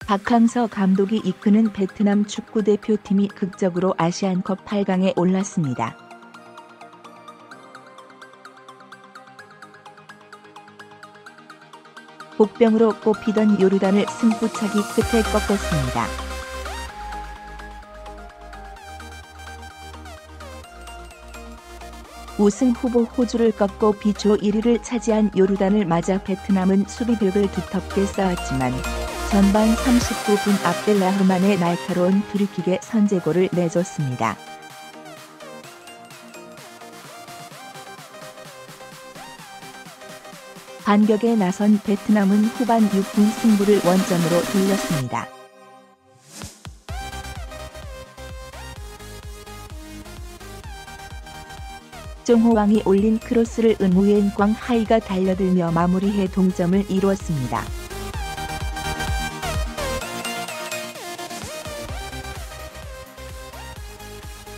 박항서 감독이 이끄는 베트남 축구대표팀이 극적으로 아시안컵 8강에 올랐습니다. 복병으로 꼽히던 요르단을 승부차기 끝에 꺾었습니다. 우승 후보 호주를 꺾고 B조 1위를 차지한 요르단을 맞아 베트남은 수비벽을 두텁게 쌓았지만 전반 39분 압델라흐만의 날카로운 프리킥에 선제골을 내줬습니다. 반격에 나선 베트남은 후반 6분 승부를 원점으로 돌렸습니다. 정호왕이 올린 크로스를 은우옌 광하이가 달려들며 마무리해 동점을 이루었습니다.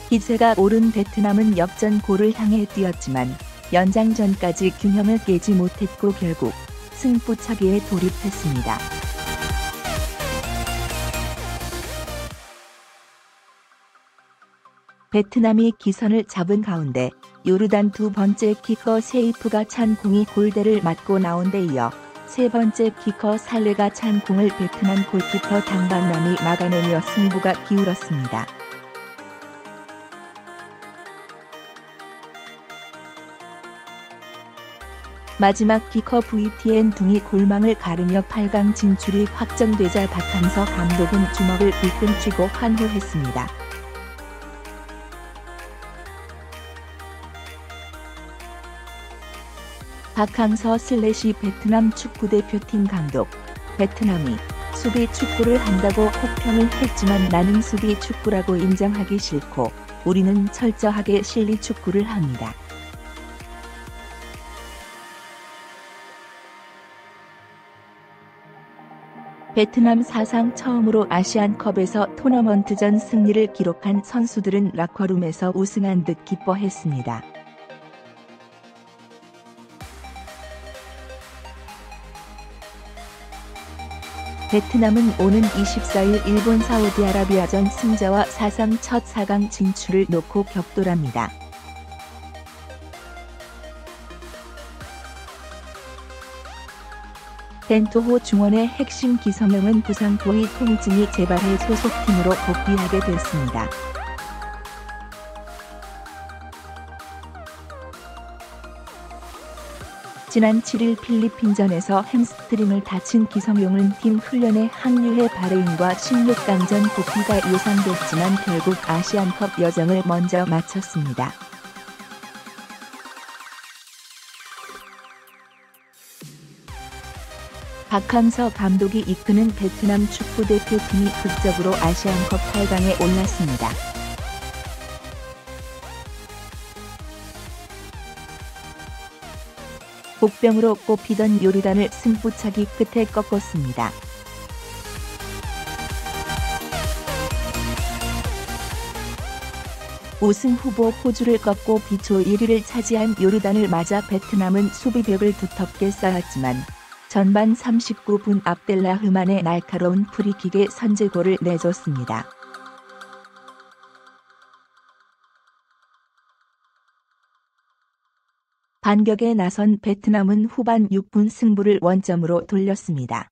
기세가 오른 베트남은 역전골을 향해 뛰었지만 연장전까지 균형을 깨지 못했고 결국 승부차기에 돌입했습니다. 베트남이 기선을 잡은 가운데 요르단 두 번째 키커 세이프가 찬 공이 골대를 맞고 나온 데 이어 세 번째 키커 살레가 찬 공을 베트남 골키퍼 당방남이 막아내며 승부가 기울었습니다. 마지막 키커 VTN 둥이 골망을 가르며 8강 진출이 확정되자 박항서 감독은 주먹을 불끈 쥐고 환호했습니다. 박항서 / 베트남 축구대표팀 감독. 베트남이 수비 축구를 한다고 혹평을 했지만 나는 수비 축구라고 인정하기 싫고 우리는 철저하게 실리 축구를 합니다. 베트남 사상 처음으로 아시안컵에서 토너먼트전 승리를 기록한 선수들은 라커룸에서 우승한 듯 기뻐했습니다. 베트남은 오는 24일 일본 사우디아라비아전 승자와 사상 첫 4강 진출을 놓고 격돌합니다. 벤토호 중원의 핵심 기성용은 부상 고의 통증이 재발해 소속팀으로 복귀하게 됐습니다. 지난 7일 필리핀전에서 햄스트링을 다친 기성용은 팀 훈련에 합류해 바레인과 16강전 복귀가 예상됐지만 결국 아시안컵 여정을 먼저 마쳤습니다. 박항서 감독이 이끄는 베트남 축구대표팀이 극적으로 아시안컵 8강에 올랐습니다. 복병으로 꼽히던 요르단을 승부차기 끝에 꺾었습니다. 우승 후보 호주를 꺾고 B조 1위를 차지한 요르단을 맞아 베트남은 수비벽을 두텁게 쌓았지만 전반 39분 압델라흐만의 날카로운 프리킥에 선제골을 내줬습니다. 반격에 나선 베트남은 후반 6분 승부를 원점으로 돌렸습니다.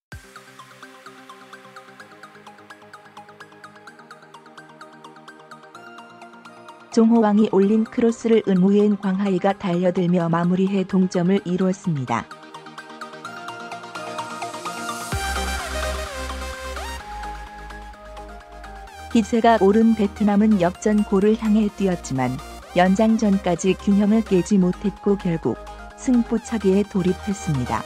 정호왕이 올린 크로스를 은우옌 광하이가 달려들며 마무리해 동점을 이루었습니다. 기세가 오른 베트남은 역전골을 향해 뛰었지만 연장전까지 균형을 깨지 못했고 결국 승부차기에 돌입했습니다.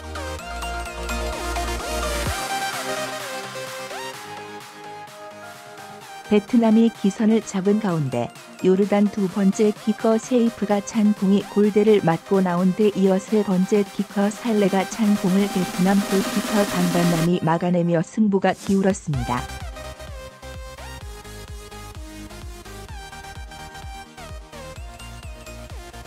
베트남이 기선을 잡은 가운데 요르단 두 번째 키커 세이프가 찬 공이 골대를 맞고 나온 데 이어 세 번째 키커 살레가 찬 공을 베트남 골키퍼 당방남이 막아내며 승부가 기울었습니다.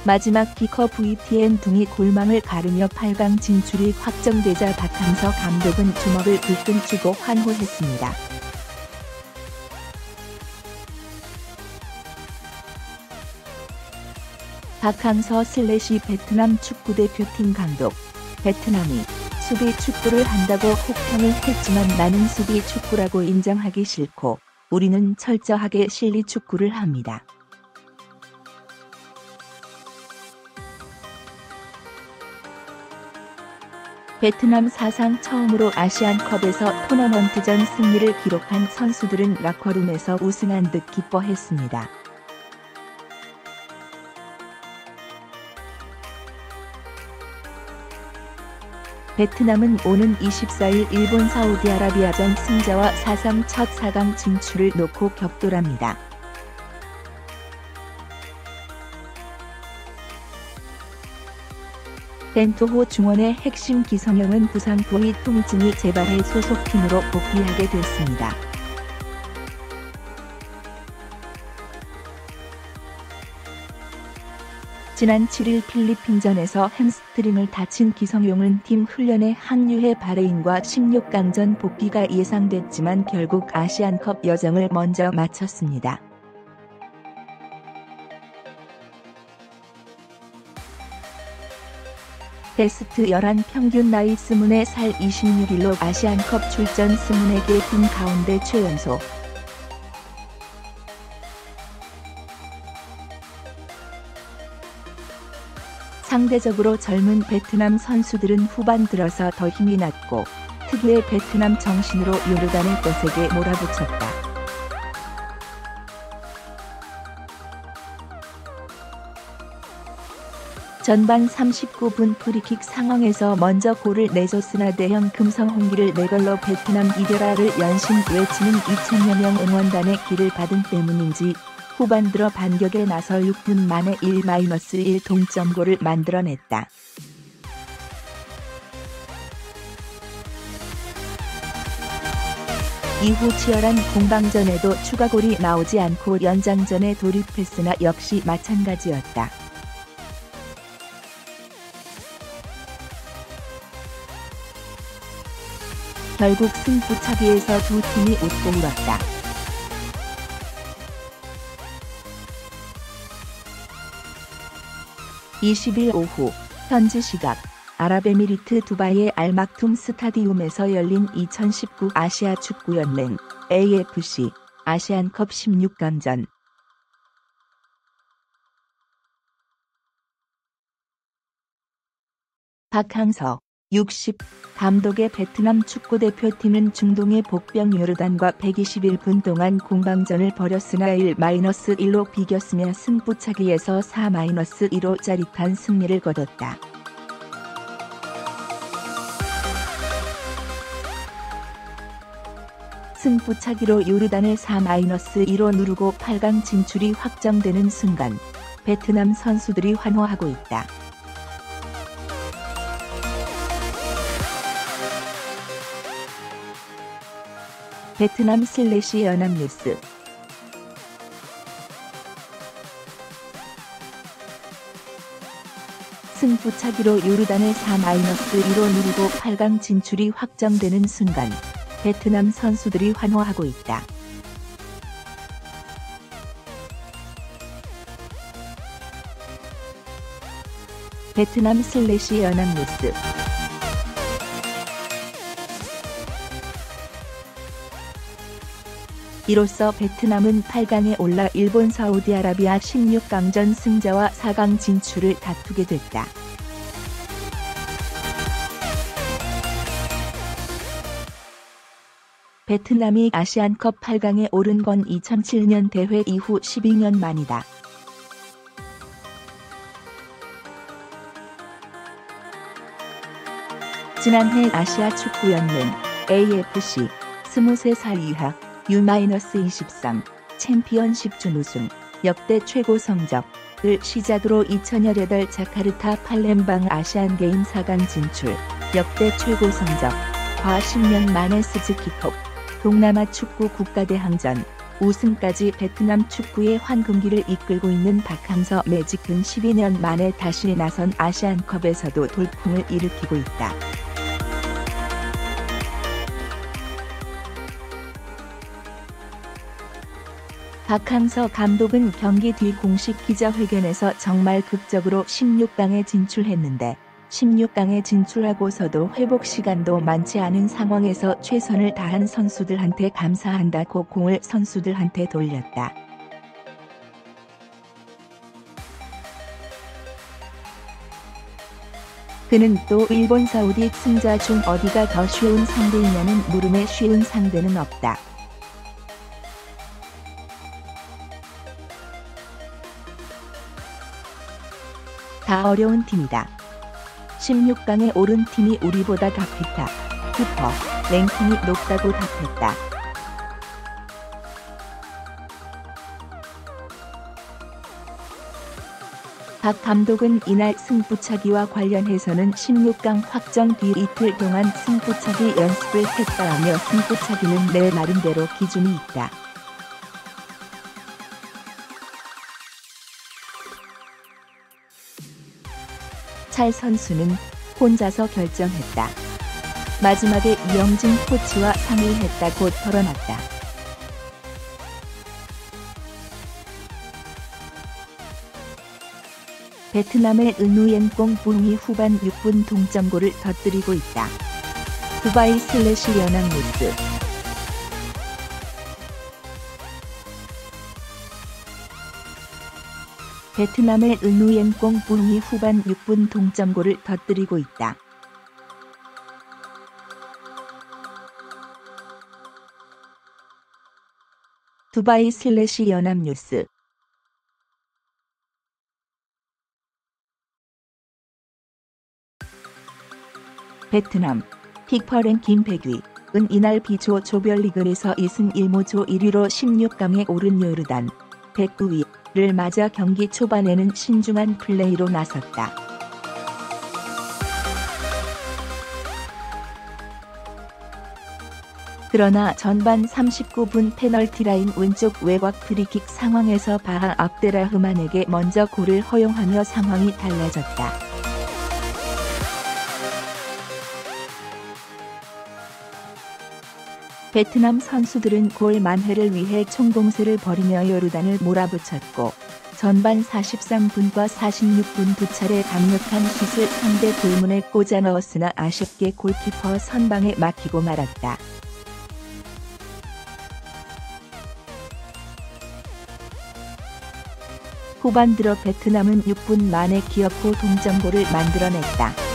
마지막 키커 VTN 둥이 골망을 가르며 8강 진출이 확정되자 박항서 감독은 주먹을 불끈 쥐고 환호했습니다. 박항서 / 베트남 축구대표팀 감독. 베트남이 수비 축구를 한다고 혹평을 했지만 나는 수비 축구라고 인정하기 싫고 우리는 철저하게 실리 축구를 합니다. 베트남 사상 처음으로 아시안컵에서 토너먼트전 승리를 기록한 선수들은 라커룸에서 우승한 듯 기뻐했습니다. 베트남은 오는 24일 일본 사우디아라비아전 승자와 사상 첫 4강 진출을 놓고 격돌합니다. 벤토호 중원의 핵심 기성용은 부상 부위 통증이 재발해 소속팀으로 복귀하게 됐습니다. 지난 7일 필리핀전에서 햄스트링을 다친 기성용은 팀 훈련에 합류해 바레인과 16강전 복귀가 예상됐지만 결국 아시안컵 여정을 먼저 마쳤습니다. 베스트 11 평균 나이 20살 26일로 아시안컵 출전 24개 팀 가운데 최연소. 상대적으로 젊은 베트남 선수들은 후반 들어서 더 힘이 났고 특유의 베트남 정신으로 요르단을 거세게 몰아붙였다. 전반 39분 프리킥 상황에서 먼저 골을 내줬으나 대형 금성 홍기를 내걸러 베트남 이겨라를 연신 외치는 2,000여 명 응원단의 기를 받은 때문인지 후반 들어 반격에 나서 6분 만에 1-1 동점골을 만들어냈다. 이후 치열한 공방전에도 추가골이 나오지 않고 연장전에 돌입했으나 역시 마찬가지였다. 결국 승부차기에서 두 팀이 웃고 울었다. (20일) 오후 현지 시각 아랍에미리트 두바이의 알막툼 스타디움에서 열린 2019 아시아 축구연맹 AFC 아시안컵 16강전. 박항서 60 감독의 베트남 축구대표팀은 중동의 복병 요르단과 121분 동안 공방전을 벌였으나 1-1로 비겼으며 승부차기에서 4-2로 짜릿한 승리를 거뒀다. 승부차기로 요르단을 4-2로 누르고 8강 진출이 확정되는 순간 베트남 선수들이 환호하고 있다. 베트남 / 연합뉴스. 승부차기로 요르단을 4-2로 누르고 8강 진출이 확정되는 순간 베트남 선수들이 환호하고 있다. 베트남 / 연합뉴스. 이로써 베트남은 8강에 올라 일본 사우디아라비아 16강전 승자와 4강 진출을 다투게 됐다. 베트남이 아시안컵 8강에 오른 건 2007년 대회 이후 12년 만이다. 지난해 아시아 축구연맹 AFC 23살 이하 U-23 챔피언십 준우승 역대 최고 성적을 시작으로 2018 자카르타 팔렘방 아시안게임 4강 진출 역대 최고 성적 과 10년 만에 스즈키컵 동남아 축구 국가대항전 우승까지 베트남 축구의 황금기를 이끌고 있는 박항서 매직은 12년 만에 다시 나선 아시안컵에서도 돌풍을 일으키고 있다. 박항서 감독은 경기 뒤 공식 기자회견에서 정말 극적으로 16강에 진출했는데 16강에 진출하고서도 회복 시간도 많지 않은 상황에서 최선을 다한 선수들한테 감사한다고 공을 선수들한테 돌렸다. 그는 또 일본 사우디 승자 중 어디가 더 쉬운 상대이냐는 물음에 쉬운 상대는 없다. 다 어려운 팀이다. 16강에 오른 팀이 우리보다 더 피타, 키퍼, 랭킹이 높다고 답했다. 박 감독은 이날 승부차기와 관련해서는 16강 확정 뒤 이틀 동안 승부차기 연습을 했다라며 승부차기는 내 나름대로 기준이 있다. 찰 선수는 혼자서 결정했다. 마지막에 이영진 코치와 상의했다고 털어놨다. 베트남의 은우옌꽁 부흥이 후반 6분 동점골을 터뜨리고 있다. 두바이 슬래시 연합뉴스. 베트남의 은우옌꽁 부흥이 후반 6분 동점골을 터뜨리고 있다. 두바이 슬래시 연합뉴스. 베트남 피파 랭킹 100위은 이날 B조 조별리그에서 2승 1무조 1위로 16강에 오른 요르단 109위를 맞아 경기 초반에는 신중한 플레이로 나섰다. 그러나 전반 39분 페널티라인 왼쪽 외곽 프리킥 상황에서 바하 압데라흐만에게 먼저 골을 허용하며 상황이 달라졌다. 베트남 선수들은 골 만회를 위해 총공세를 벌이며 요르단을 몰아붙였고 전반 43분과 46분 두 차례 강력한 슛을 상대 골문에 꽂아 넣었으나 아쉽게 골키퍼 선방에 막히고 말았다. 후반 들어 베트남은 6분 만에 기어코 동점골을 만들어냈다.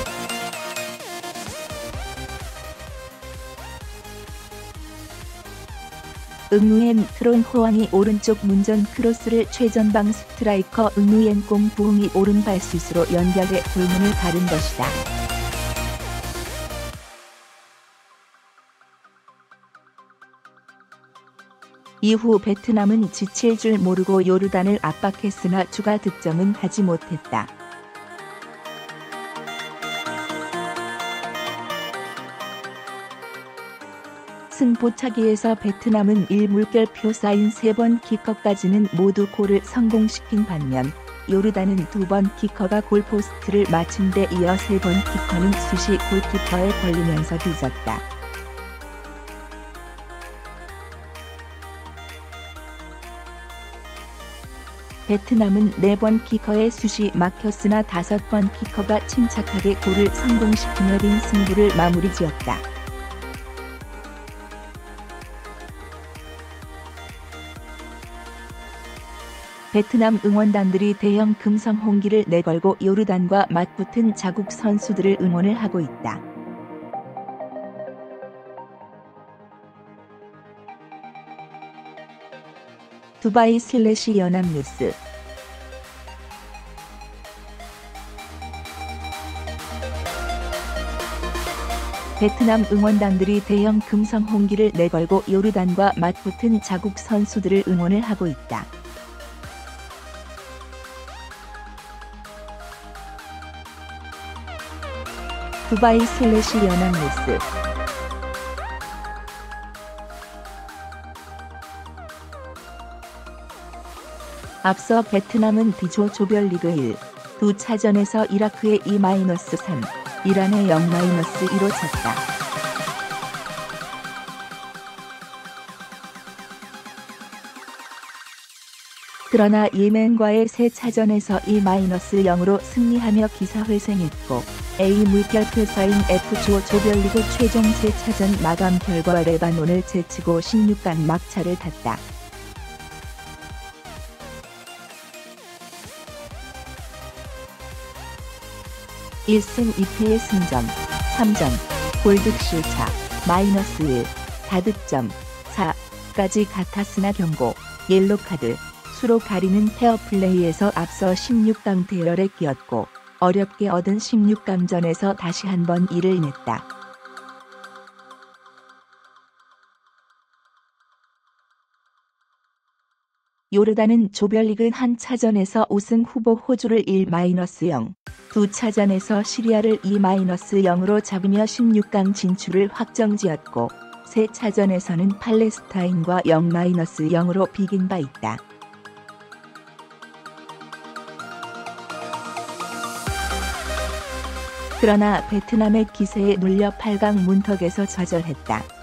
응우엔 트론 호황이 오른쪽 문전 크로스를 최전방 스트라이커 응우엔꽁 부흥이 오른발 슛으로 연결해 골문을 가른 것이다. 이후 베트남은 지칠 줄 모르고 요르단을 압박했으나 추가 득점은 하지 못했다. 승부차기에서 베트남은 1물결표 쌓인 3번 키커까지는 모두 골을 성공시킨 반면 요르단은 2번 키커가 골포스트를 맞춘 데 이어 3번 키커는 슛이 골키퍼에 걸리면서 뒤졌다. 베트남은 4번 키커의 슛이 막혔으나 5번 키커가 침착하게 골을 성공시키며 빈 승부를 마무리 지었다. 베트남 응원단들이 대형 금성 홍기를 내걸고 요르단과 맞붙은 자국 선수들을 응원을 하고 있다. 두바이 슬래시 연합뉴스. 베트남 응원단들이 대형 금성 홍기를 내걸고 요르단과 맞붙은 자국 선수들을 응원을 하고 있다. 두바이 슬래시 연합뉴스. 앞서 베트남은 D조 조별리그 1, 2차전에서 이라크에 2-3, 이란에 0-2로 졌다. 그러나 예멘과의 새 차전에서 2-0으로 승리하며 기사회생했고 A 물결표서인 F조 조별리그 최종 세차전 마감 결과 레바논을 제치고 16강 막차를 탔다. (1승 2패의 승점) 3점, 골득실차 (-1), 다득점 4까지 같았으나 경고, 옐로카드, 수로 가리는 페어플레이에서 앞서 16강 대열에 끼었고 어렵게 얻은 16강전에서 다시 한번 이를 냈다. 요르단은 조별리그 한 차전에서 우승 후보 호주를 1-0, 두 차전에서 시리아를 2-0으로 잡으며 16강 진출을 확정지었고 세 차전에서는 팔레스타인과 0-0으로 비긴 바 있다. 그러나 베트남의 기세에 눌려 8강 문턱에서 좌절했다.